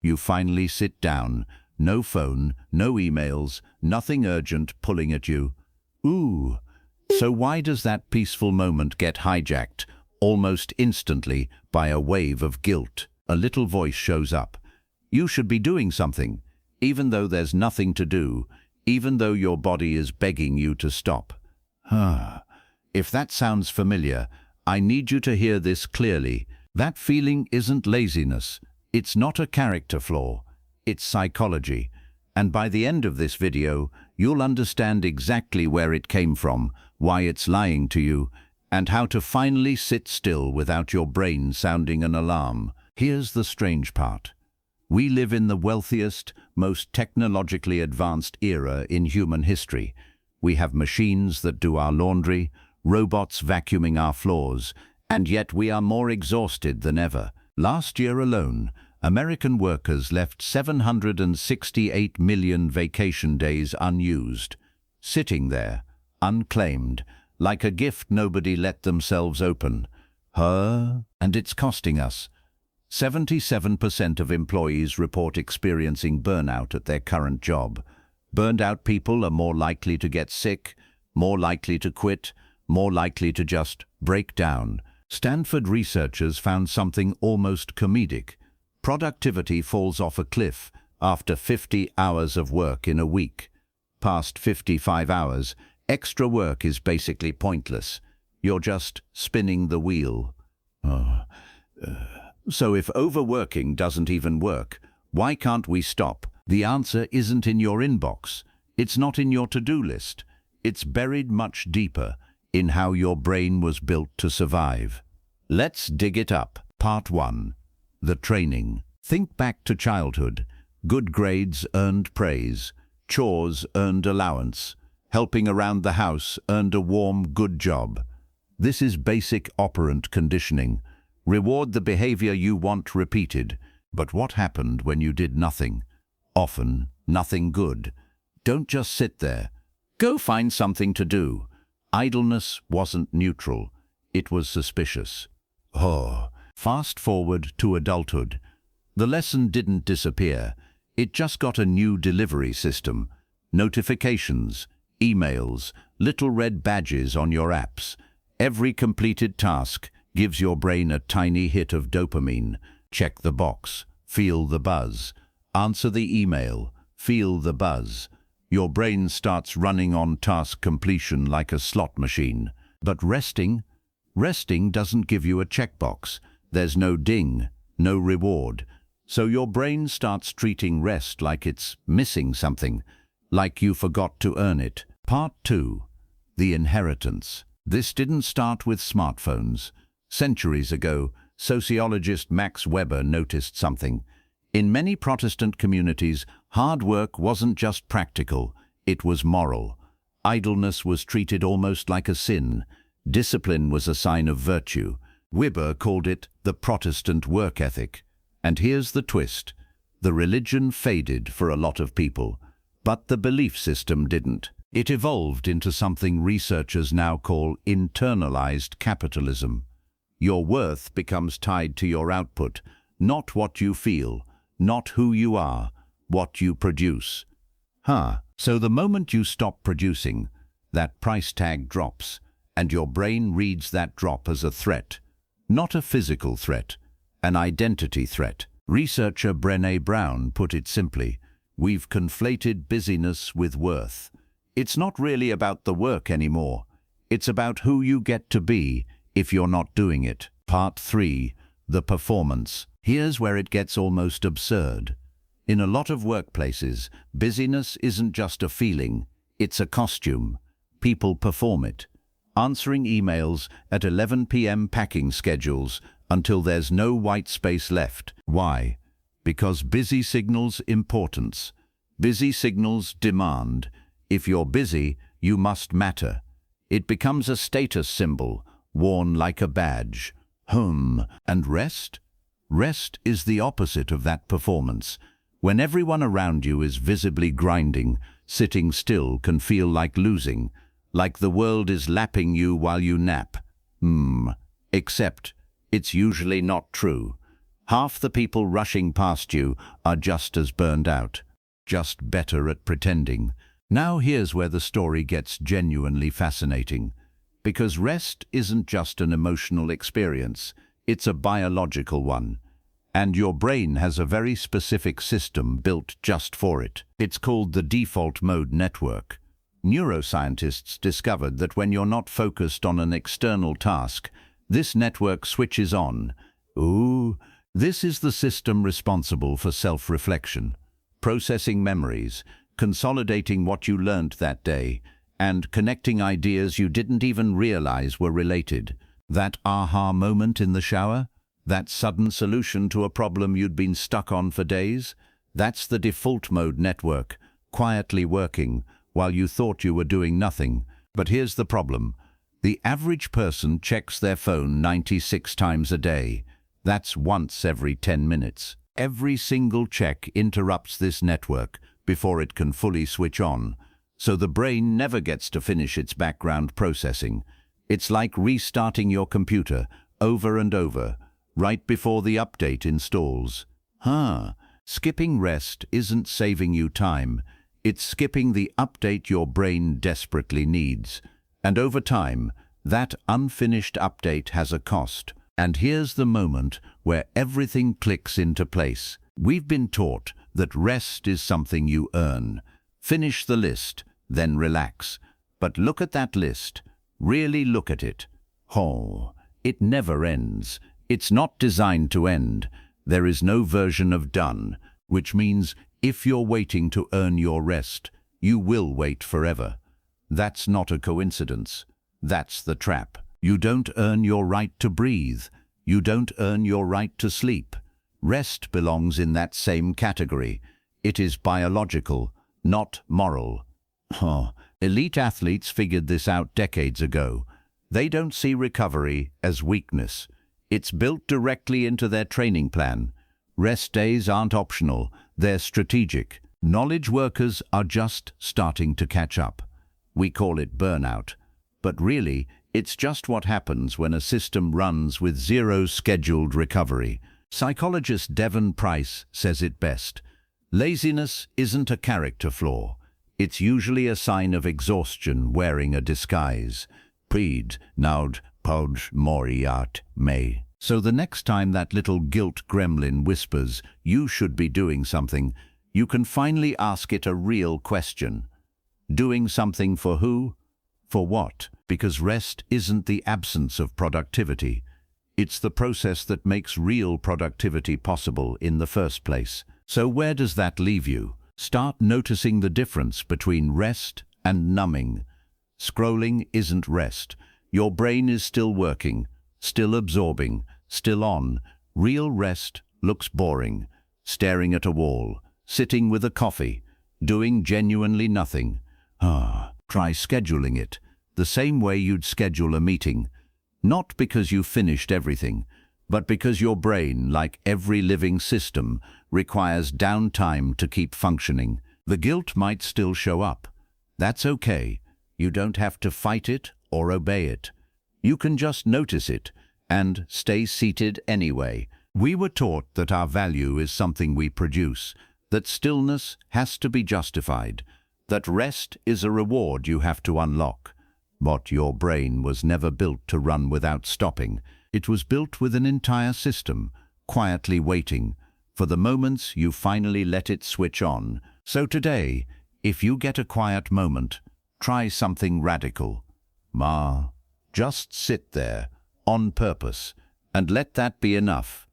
You finally sit down. No phone, no emails, nothing urgent pulling at you. Ooh. So why does that peaceful moment get hijacked almost instantly by a wave of guilt? A little voice shows up. You should be doing something, even though there's nothing to do, even though your body is begging you to stop. If that sounds familiar, I need you to hear this clearly. That feeling isn't laziness. It's not a character flaw. It's psychology. And by the end of this video, you'll understand exactly where it came from, why it's lying to you, and how to finally sit still without your brain sounding an alarm. Here's the strange part. We live in the wealthiest, most technologically advanced era in human history. We have machines that do our laundry, robots vacuuming our floors, and yet we are more exhausted than ever. Last year alone, American workers left 768 million vacation days unused, sitting there, unclaimed, like a gift nobody let themselves open. And it's costing us. 77% of employees report experiencing burnout at their current job. Burned out people are more likely to get sick, more likely to quit, more likely to just break down. Stanford researchers found something almost comedic. Productivity falls off a cliff after 50 hours of work in a week. Past 55 hours, extra work is basically pointless. You're just spinning the wheel. So if overworking doesn't even work, why can't we stop? The answer isn't in your inbox. It's not in your to-do list. It's buried much deeper in how your brain was built to survive. Let's dig it up. Part 1. The training. Think back to childhood. Good grades earned praise. Chores earned allowance. Helping around the house earned a warm, good job. This is basic operant conditioning. Reward the behavior you want repeated. But what happened when you did nothing? Often, nothing good. Don't just sit there. Go find something to do. Idleness wasn't neutral. It was suspicious. Fast forward to adulthood. The lesson didn't disappear. It just got a new delivery system. Notifications, emails, little red badges on your apps. Every completed task gives your brain a tiny hit of dopamine. Check the box, feel the buzz. Answer the email, feel the buzz. Your brain starts running on task completion like a slot machine. But resting doesn't give you a checkbox. There's no ding, no reward. So your brain starts treating rest like it's missing something, like you forgot to earn it. Part 2. The inheritance. This didn't start with smartphones. Centuries ago, sociologist Max Weber noticed something. In many Protestant communities, hard work wasn't just practical, it was moral. Idleness was treated almost like a sin. Discipline was a sign of virtue. Weber called it the Protestant work ethic. And here's the twist. The religion faded for a lot of people, but the belief system didn't. It evolved into something researchers now call internalized capitalism. Your worth becomes tied to your output, not what you feel, not who you are, what you produce. So the moment you stop producing, that price tag drops, and your brain reads that drop as a threat. Not a physical threat, an identity threat. Researcher Brené Brown put it simply, we've conflated busyness with worth. It's not really about the work anymore. It's about who you get to be if you're not doing it. Part 3. The performance. Here's where it gets almost absurd. In a lot of workplaces, busyness isn't just a feeling, it's a costume. People perform it. Answering emails at 11 p.m. packing schedules until there's no white space left. Why? Because busy signals importance. Busy signals demand. If you're busy, you must matter. It becomes a status symbol, worn like a badge. And rest? Rest is the opposite of that performance. When everyone around you is visibly grinding, sitting still can feel like losing, like the world is lapping you while you nap. Except it's usually not true. Half the people rushing past you are just as burned out, just better at pretending. Now here's where the story gets genuinely fascinating. Because rest isn't just an emotional experience, it's a biological one. And your brain has a very specific system built just for it. It's called the default mode network. Neuroscientists discovered that when you're not focused on an external task, this network switches on. This is the system responsible for self-reflection, processing memories, consolidating what you learned that day, and connecting ideas you didn't even realize were related. That aha moment in the shower? That sudden solution to a problem you'd been stuck on for days? That's the default mode network, quietly working while you thought you were doing nothing. But here's the problem. The average person checks their phone 96 times a day. That's once every 10 minutes. Every single check interrupts this network before it can fully switch on. So the brain never gets to finish its background processing. It's like restarting your computer over and over, right before the update installs. Skipping rest isn't saving you time. It's skipping the update your brain desperately needs. And over time, that unfinished update has a cost. And here's the moment where everything clicks into place. We've been taught that rest is something you earn. Finish the list, then relax. But look at that list. Really look at it. It never ends. It's not designed to end. There is no version of done, which means if you're waiting to earn your rest, you will wait forever. That's not a coincidence. That's the trap. You don't earn your right to breathe. You don't earn your right to sleep. Rest belongs in that same category. It is biological, not moral. Elite athletes figured this out decades ago. They don't see recovery as weakness. It's built directly into their training plan. Rest days aren't optional, they're strategic. Knowledge workers are just starting to catch up. We call it burnout. But really, it's just what happens when a system runs with zero scheduled recovery. Psychologist Devon Price says it best. Laziness isn't a character flaw. It's usually a sign of exhaustion wearing a disguise. Pryd naud pod moriat me. So the next time that little guilt gremlin whispers, you should be doing something, you can finally ask it a real question. Doing something for who? For what? Because rest isn't the absence of productivity. It's the process that makes real productivity possible in the first place. So where does that leave you? Start noticing the difference between rest and numbing. Scrolling isn't rest. Your brain is still working, still absorbing, still on. Real rest looks boring. Staring at a wall, sitting with a coffee, doing genuinely nothing. Try scheduling it, the same way you'd schedule a meeting. Not because you finished everything, but because your brain, like every living system, requires downtime to keep functioning. The guilt might still show up. That's okay. You don't have to fight it or obey it. You can just notice it and stay seated anyway. We were taught that our value is something we produce, that stillness has to be justified, that rest is a reward you have to unlock. But your brain was never built to run without stopping. It was built with an entire system, quietly waiting for the moments you finally let it switch on. So today, if you get a quiet moment, try something radical. Just sit there, on purpose, and let that be enough.